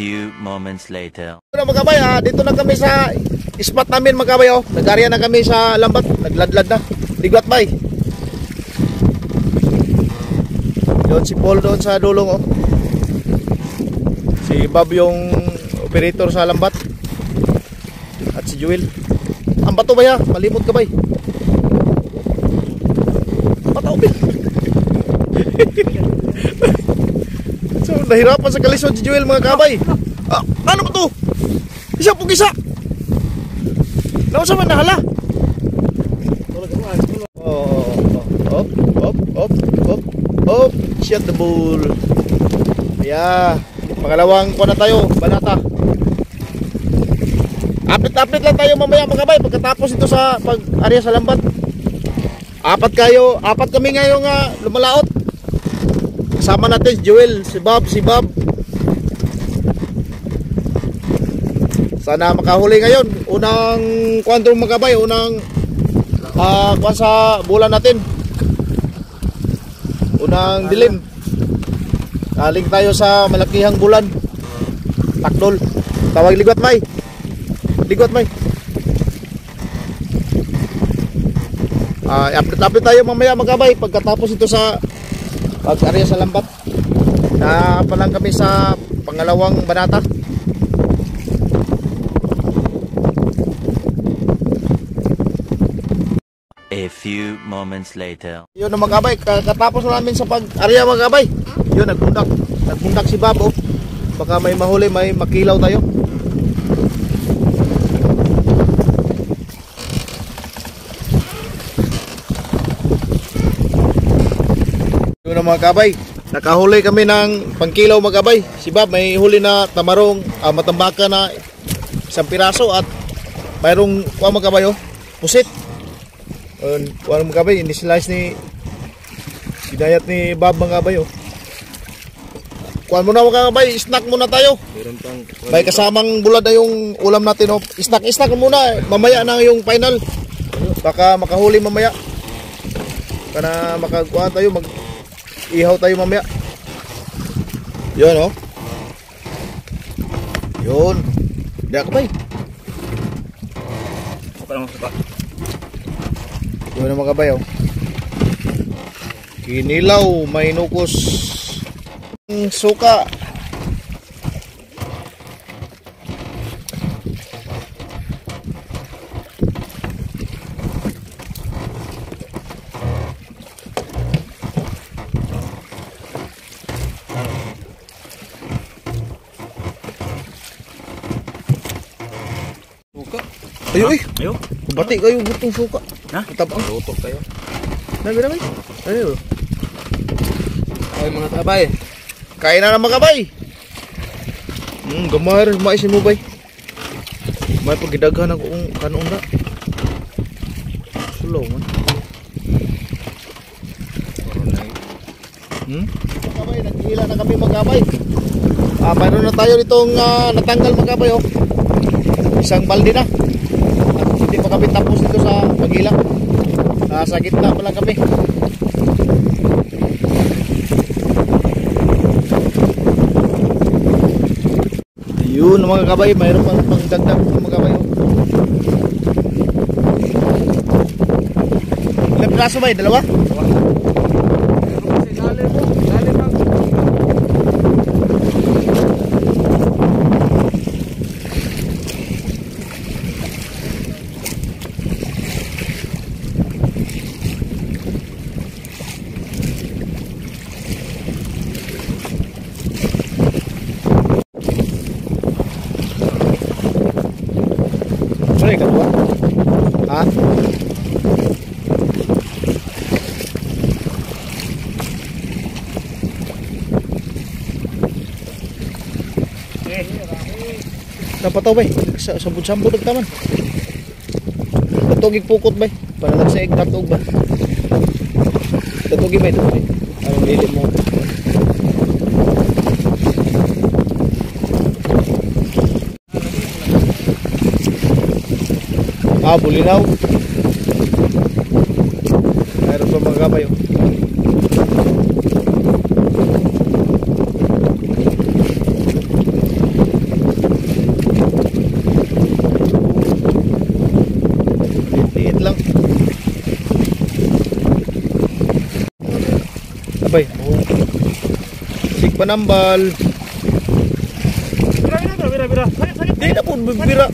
few moments later. Ano mga kabay, dito na kami sa spot namin mga kabay. Nag-area na kami sa lambat, nagladlad na. Ligot bay. Doon si Paul doon sa dulong Si Bob yung operator sa lambat. At si Joel. Ang bato ba ya? Malimot ka bay. Bato ba? So nahirapan sa kalisod si Joel mga kabay. Ano ba to? Isa po kisa. Nausa man nahala. Op. Shut the bull. Yeah. Pangalawang ko na tayo. Banata. Update lang tayo mamaya mga kabay. Pagkatapos ito sa pag-area sa lambat. Apat kami ngayong lumalaot. Kasama natin si Joel, si Bob. Sana makahuli ngayon. Unang kwantong mga kabay. Unang kwan sa bulan natin. Unang dilim. Kaling tayo sa malakihang bulan. Takdol. Tawag ligot may. Update tayo mamaya mga kabay. Pagkatapos ito sa pag-area sa lambat. Na pa lang kami sa pangalawang banata. A few moments later. Yun mga kabay, katapos na namin sa pag-area mga kabay. Yun, nagpundak si Bob. Baka may mahuli, may makilaw tayo. Yun na mga kabay, nakahuli kami ng pangkilaw mga kabay. Si Bob may huli na tamarong, matambaka na isang piraso. At mayroong mga kabay pusit. Walang mga kabay, ini-slice ni ginayat ni Bob mga kabay. Kuhan muna mga kabay, snack muna tayo. May kasamang bulad na yung ulam natin. Snack muna, mamaya na yung final. Baka makahuli mamaya. Kana makakuha tayo, mag-ihaw tayo mamaya. Yun Yun. Diyan kabay. Yun ang mga bayaw. Kinilaw, may nukos suka. Ayo. Bati kayo butong suka. Tabang luto kayo. Nabi. Ayo. Ay mga kabay. Kain na mga kabay. Gamar maisin mo bay. May pagidaghan ako kanon na. Sulo man. Kabay, naghihila na kami mga kabay. Mayroon na tayo nitong natanggal mga kabay Isang balde na. Hindi pa kami tapos dito sa pagila. Sa gitna pa lang kami. Yun mga kabay, mayroon pang dagdag mga kabay. Ilang piraso ba? Dalawa? Kedua. Dapat tau bay, sambut-sambut taman. Tatugig pukot bay, panalag sa igtatog ba. Tatugig bay, anong lilit mo. Bulinaw. Mayroon pa mga gabay. panambal. Bira. Sakit. Di na po, bira.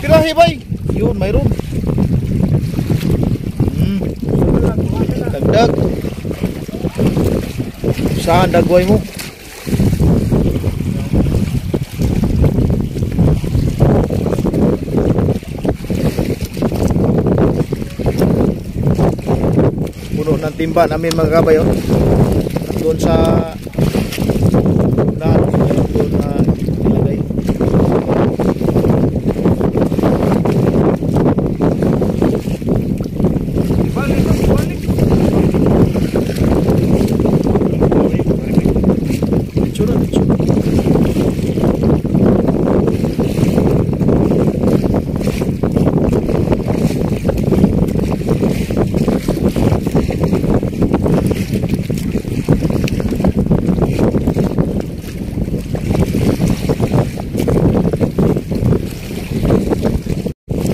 Birahe bay. Yun, mayroon. Dagdag. Saan dagway mo? Puno ng timba namin mga kabay, oh. Doon sa doon na ilagay. Balik. Ditsura.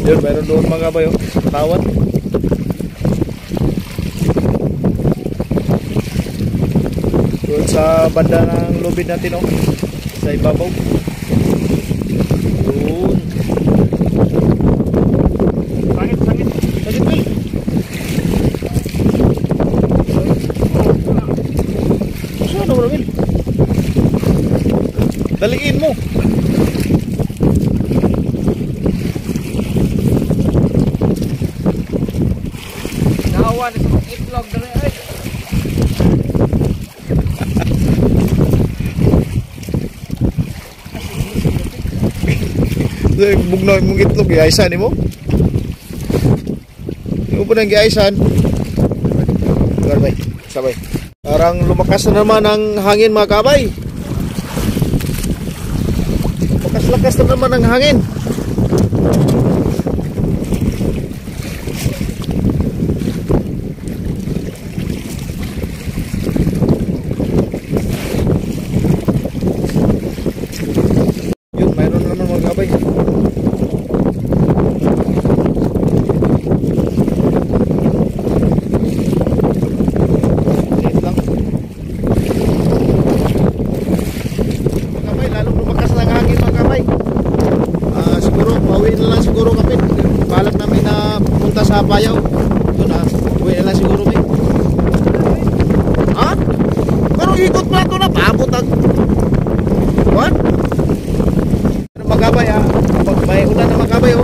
Yun, meron doon mga kabay, oh. Tawan. Doon sa banda ng lubid natin, oh. Sa ibabaw. Doon. Sakit. Sakit, Will. Saan na, Will? Daliin mo. Nahawa na sa mga itlog na rin. Ay. Bugnaw mong itlog, giaisan ni mo? Yung po nang giaisan. Sabay, sabay. Parang lumakas na naman ang hangin mga kabay. Lakas na naman ang hangin. Yun, mayroon naman mga kabay. Liit lang. Mga kabay, lalong lumakas na ang hangin mga kabay. Siguro, pauwi na lang siguro kami. Balak namin na pumunta sa Bayaw. Doon uwi na lang siguro kami. Ha? Pero ikot pa ito na, paabot ang... What? Magabay pag may ulan na magabay,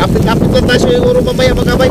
update lang tayo siguro mamaya magabay.